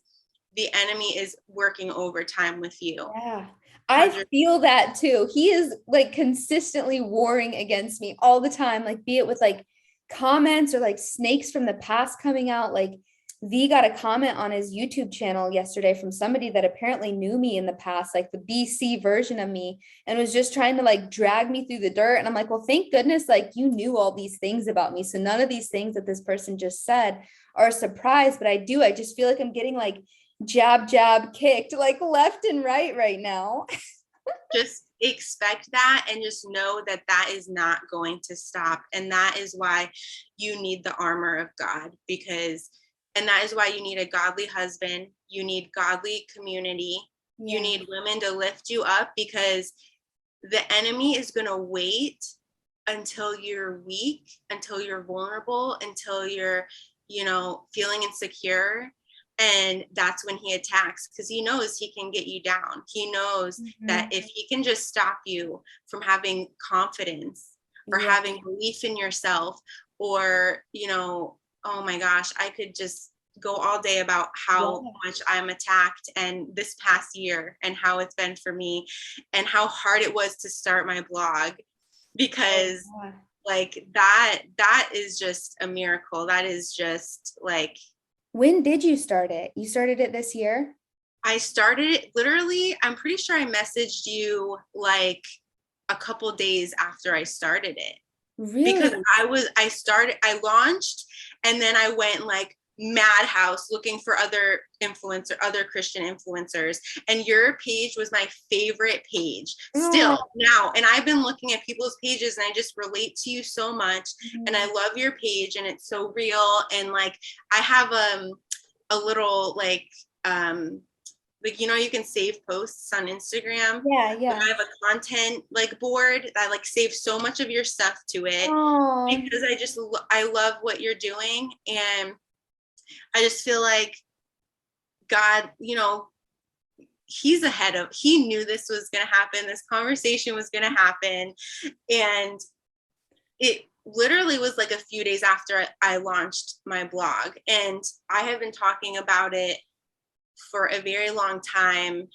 the enemy is working overtime with you. Yeah. I 100. feel that too. He is like consistently warring against me all the time, like be it with like comments or like snakes from the past coming out. Like V got a comment on his YouTube channel yesterday from somebody that apparently knew me in the past, like the BC version of me, and was just trying to like drag me through the dirt. And I'm like, well, thank goodness, like you knew all these things about me. So none of these things that this person just said are a surprise, but I just feel like I'm getting like jab kicked like left and right now. Just expect that and just know that that is not going to stop. And that is why you need the armor of God, because, and that is why you need a godly husband. You need godly community. You need women to lift you up, because the enemy is going to wait until you're weak, until you're vulnerable, until you're, feeling insecure. And that's when he attacks, because he knows he can get you down. He knows that if he can just stop you from having confidence or having belief in yourself, or, oh my gosh, I could just go all day about how much I'm attacked, and this past year, and how it's been for me, and how hard it was to start my blog, because like that is just a miracle. That is just like, when did you start it? You started it this year? I started it literally, I'm pretty sure I messaged you like a couple days after I started it. Really? Because I launched, and then I went like madhouse looking for other Christian influencers. And your page was my favorite page still now. And I've been looking at people's pages, and I just relate to you so much. And I love your page, and it's so real. And like, I have a little like, you can save posts on Instagram. Yeah. I have a content like board that like saves so much of your stuff to it. Because I love what you're doing. And I just feel like God, he knew this was going to happen. This conversation was going to happen. And it literally was like a few days after I launched my blog. And I have been talking about it for a very long time.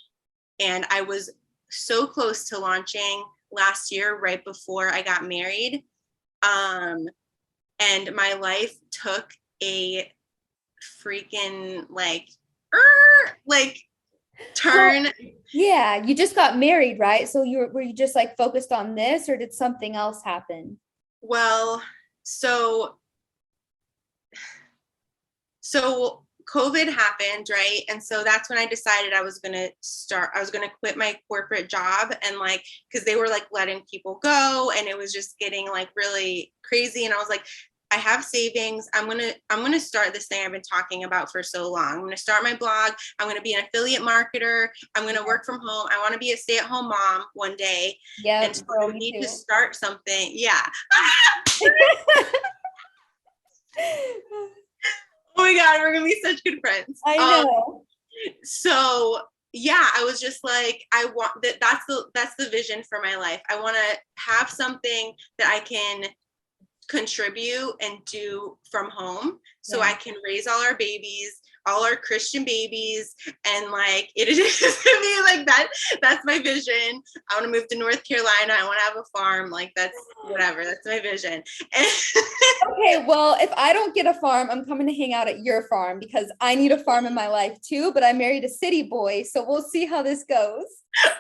And I was so close to launching last year, right before I got married. And my life took a freaking turn. Yeah, you just got married, right? So were you just like focused on this, or did something else happen? Well, so COVID happened, right? And so that's when I decided I was going to quit my corporate job, and like, cause they were like letting people go, and it was just getting like really crazy. And I was like, I have savings. I'm going to start this thing I've been talking about for so long. I'm going to start my blog. I'm going to be an affiliate marketer. I'm going to work from home. I want to be a stay-at-home mom one day. Yeah. And so I need to start something. Yeah. Oh my God, we're gonna be such good friends. I know. So yeah, I was just like, I want that. That's the vision for my life. I want to have something that I can contribute and do from home, so I can raise all our babies, all our Christian babies. And like, it is just to me like that. That's my vision. I want to move to North Carolina. I want to have a farm. Like, that's whatever. That's my vision. Okay, well, if I don't get a farm, I'm coming to hang out at your farm, because I need a farm in my life too, but I married a city boy, so we'll see how this goes.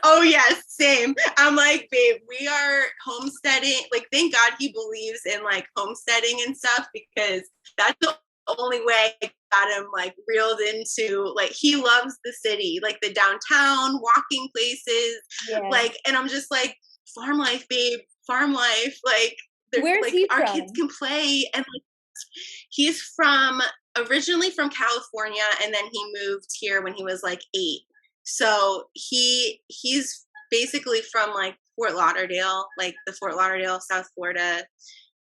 Oh yes, same. I'm like, babe, we are homesteading. Like, thank God he believes in like homesteading and stuff, because that's the only way I got him like reeled into, like, he loves the city, like the downtown walking places, like, and I'm just like, farm life, babe, farm life, like, Where's like he our from? kids can play. And like, he's originally from California, and then he moved here when he was like 8. So he's basically from like Fort Lauderdale, like the Fort Lauderdale, South Florida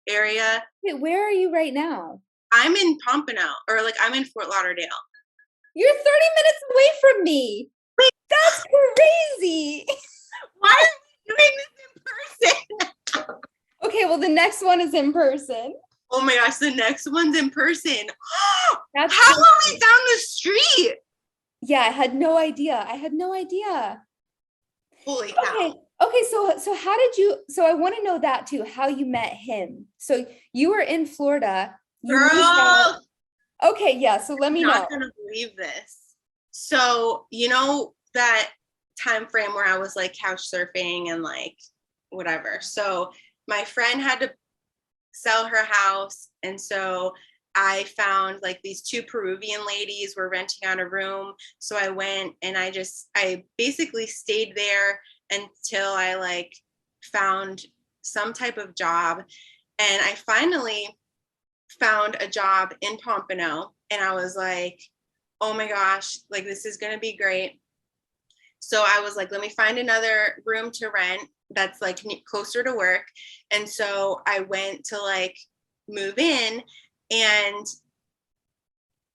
area. Wait, where are you right now? I'm in Pompano, or like I'm in Fort Lauderdale. You're 30 minutes away from me. Wait, That's crazy. why are we doing this in person? Okay, well, the next one is in person. Oh my gosh, the next one's in person. That's How are we crazy. down the street? Yeah, I had no idea. I had no idea. Holy Okay. cow. Okay, so how did you I want to know that too, how you met him. So you were in Florida, you moved out. Girl, Okay, yeah, so let you're me know. not gonna believe this. So, you know that time frame where I was like couch surfing and like whatever. So my friend had to sell her house, and so I found like these 2 Peruvian ladies were renting out a room. So I went and I basically stayed there until I like found some type of job. And I finally found a job in Pompano, and I was like, oh my gosh, like this is gonna be great. So I was like, let me find another room to rent that's like closer to work. And so I went to like move in, and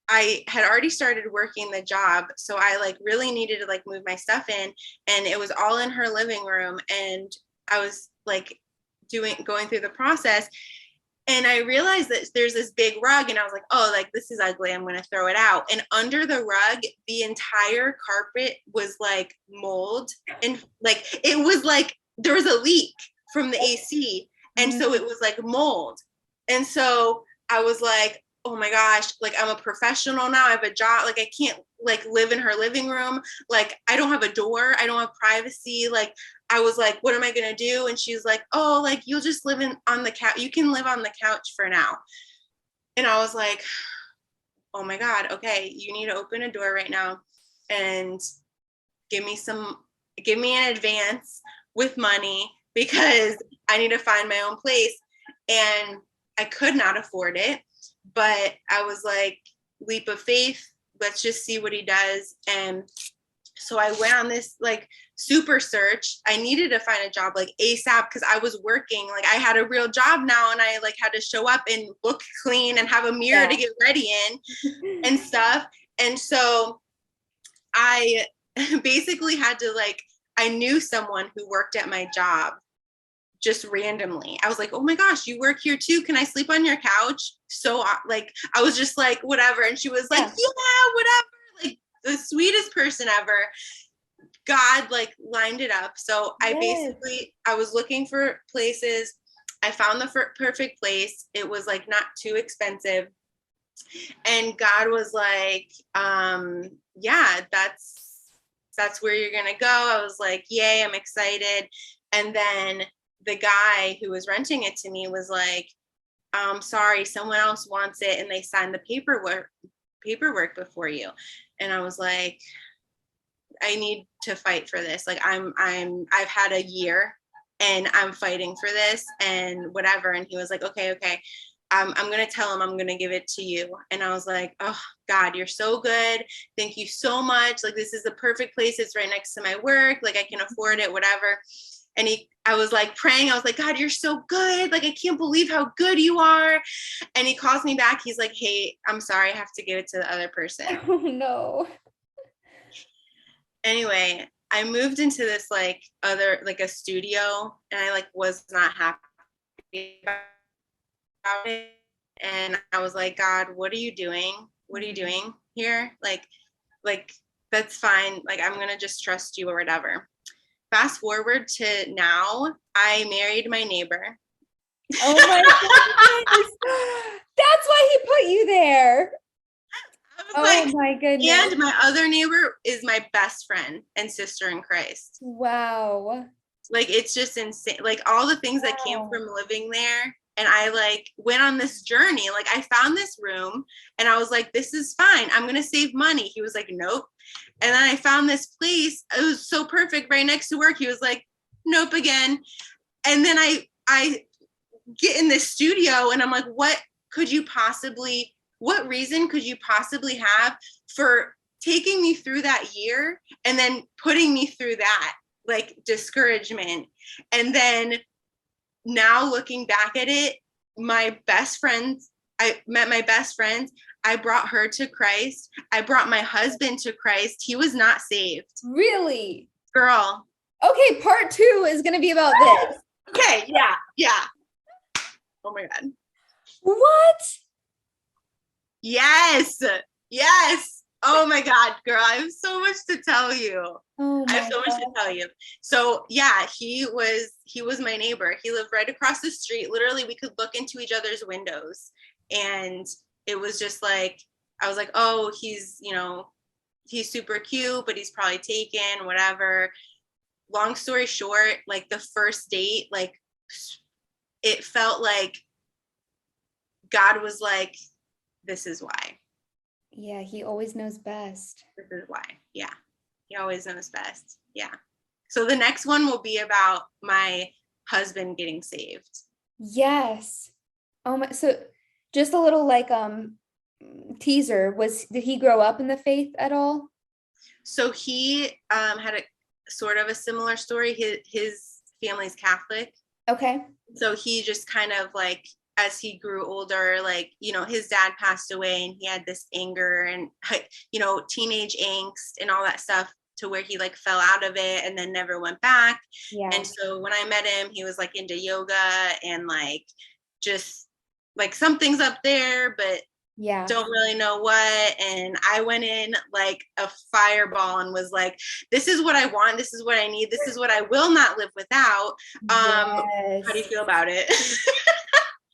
I had already started working the job. So I like really needed to like move my stuff in, and it was all in her living room. And I was like going through the process, and I realized that there's this big rug, and I was like, oh, like this is ugly. I'm going to throw it out. And under the rug, the entire carpet was like mold, and like it was like there was a leak from the AC. And so it was like mold. And so I was like, oh my gosh, like I'm a professional now. I have a job. Like I can't like live in her living room. Like I don't have a door. I don't have privacy. Like I was like, what am I going to do? And she's like, oh, like you'll just live on the couch. You can live on the couch for now. And I was like, oh my God, okay, you need to open a door right now and give me an advance with money, because I need to find my own place. And I could not afford it, but I was like, leap of faith, let's just see what he does. And so I went on this like super search. I needed to find a job like ASAP, because I was working. Like I had a real job now, and I like had to show up and look clean and have a mirror to get ready in and stuff. And so I basically had to like, I knew someone who worked at my job just randomly. I was like, oh my gosh, you work here too? Can I sleep on your couch? So like, I was just like, whatever. And she was like, yeah, whatever. Like the sweetest person ever. God like lined it up. So I was looking for places. I found the perfect place. It was like not too expensive. And God was like, yeah, that's where you're going to go. I was like, yay, I'm excited. And then the guy who was renting it to me was like, sorry, someone else wants it, and they signed the paperwork before you. And I was like, I need to fight for this. Like I've had a year and I'm fighting for this and whatever. And he was like, okay. I'm going to tell him I'm going to give it to you. And I was like, oh God, you're so good. Thank you so much. Like, this is the perfect place. It's right next to my work. Like I can afford it, whatever. And I was like praying. I was like, God, you're so good. Like, I can't believe how good you are. And he calls me back. He's like, hey, I'm sorry. I have to give it to the other person. Oh no. Anyway, I moved into this like a studio, and I like was not happy about it. And I was like, God, what are you doing? What are you doing here? Like that's fine. Like, I'm going to just trust you or whatever. Fast forward to now, I married my neighbor. Oh my goodness. That's why he put you there. Oh like, my goodness. And my other neighbor is my best friend and sister in Christ. Wow. Like, it's just insane. Like, all the things that came from living there. And I like went on this journey. Like, I found this room and I was like, this is fine. I'm going to save money. He was like, nope. And then I found this place. It was so perfect right next to work. He was like, nope again. And then I get in this studio, and I'm like, what reason could you possibly have for taking me through that year and then putting me through that, like, discouragement? And then now looking back at it, I met my best friends. I brought her to Christ. I brought my husband to Christ. He was not saved. Really? Girl. Okay, part 2 is going to be about this. Okay, yeah, yeah. Oh my God. What? Yes, yes. Oh my God, girl, I have so much to tell you. Oh I my have so much to God. tell you. So yeah, he was my neighbor. He lived right across the street. Literally, we could look into each other's windows. And it was just like, I was like, oh, he's super cute, but he's probably taken, whatever. Long story short, like, the first date, like, it felt like God was like, this is why. Yeah, he always knows best. This is why. Yeah. He always knows best. Yeah. So the next one will be about my husband getting saved. Yes. Oh my, so just a little like teaser, did he grow up in the faith at all? So he had a sort of a similar story. His family's Catholic. Okay. So he just kind of, like, as he grew older, like, his dad passed away, and he had this anger and, teenage angst and all that stuff, to where he, like, fell out of it and then never went back. Yeah. And so when I met him, he was, like, into yoga and, like, just, like, something's up there, but Yeah. don't really know what. And I went in like a fireball and was like, this is what I want. This is what I need. This is what I will not live without. Yes. How do you feel about it?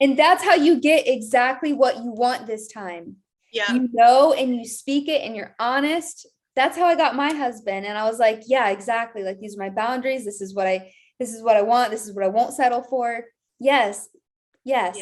And that's how you get exactly what you want this time. Yeah. You know, and you speak it and you're honest. That's how I got my husband. And I was like, yeah, exactly. Like, these are my boundaries. This is what I want. This is what I won't settle for. Yes. Yes.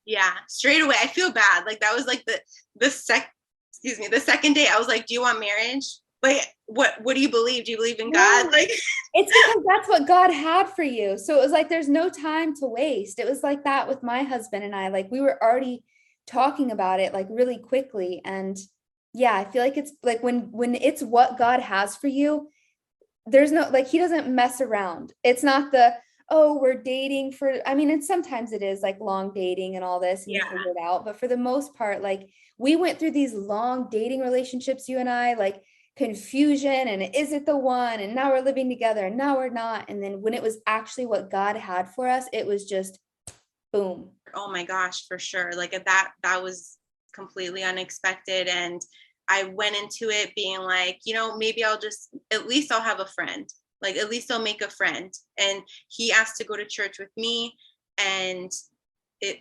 Yeah. Straight away. I feel bad. Like, that was like the second day. I was like, do you want marriage? Like, what do you believe? Do you believe in God? No. Like, It's because that's what God had for you. So it was like, there's no time to waste. It was like that with my husband and I. Like, we were already talking about it, like, really quickly. And yeah, I feel like it's like when it's what God has for you, there's no, like, he doesn't mess around. It's not oh, we're dating for, I mean, and sometimes it is like long dating and all this, and you figure it out. But for the most part, like, we went through these long dating relationships, you and I, like, confusion, and is it the one? And now we're living together, and now we're not. And then when it was actually what God had for us, it was just boom. oh my gosh, for sure. Like, that was completely unexpected. And I went into it being like, maybe at least I'll have a friend. Like, at least I'll make a friend. And he asked to go to church with me. And it,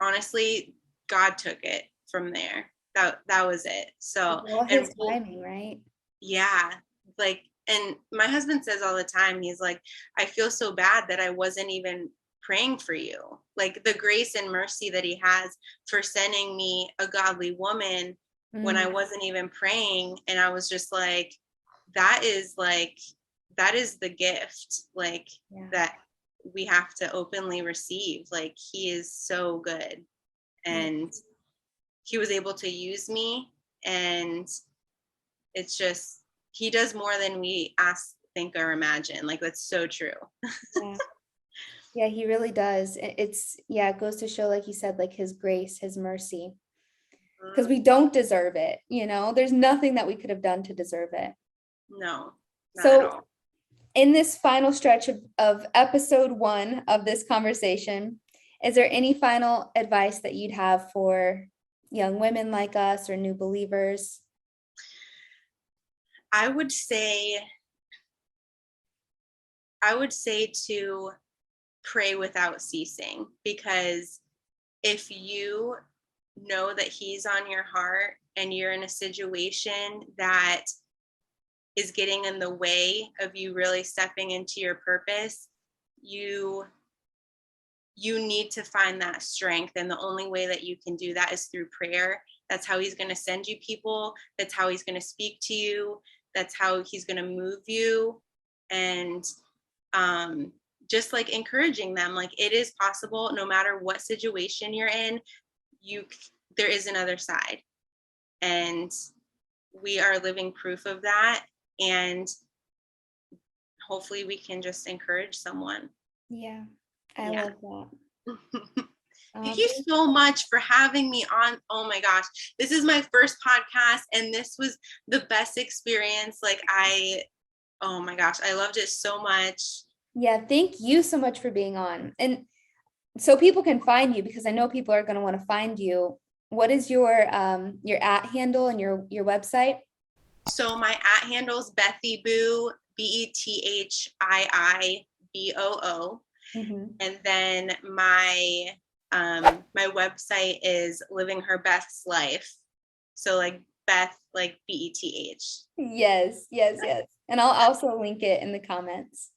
honestly, God took it from there. That was it. So, All his timing, right? yeah, like, and my husband says all the time, he's like, I feel so bad that I wasn't even praying for you. Like, the grace and mercy that he has for sending me a godly woman when I wasn't even praying. And I was just like, that is the gift, like, that we have to openly receive. Like, he is so good. And he was able to use me. And it's just, he does more than we ask, think, or imagine. Like, that's so true. Yeah, he really does. It goes to show, like you said, like, his grace, his mercy, because we don't deserve it. There's nothing that we could have done to deserve it. No, not so at all. In this final stretch of episode 1 of this conversation, is there any final advice that you'd have for young women like us or new believers? I would say to pray without ceasing, because if you know that he's on your heart and you're in a situation that is getting in the way of you really stepping into your purpose, you need to find that strength. And the only way that you can do that is through prayer. That's how he's going to send you people. That's how he's going to speak to you. That's how he's going to move you. And just like encouraging them, like it is possible no matter what situation you're in, there is another side. And we are living proof of that. And hopefully we can just encourage someone. Yeah, I Yeah. love that. Thank you so much for having me on. Oh my gosh, this is my first podcast and this was the best experience. Like oh my gosh, I loved it so much. Yeah, thank you so much for being on. And so people can find you, because I know people are going to want to find you. What is your @ handle and your website? So my @ handle's Bethy Boo, BethiiBoo. Mm-hmm. And then my website is Living Her Beth's Life. So like Beth, like BETH. Yes, yes, yes. And I'll also link it in the comments.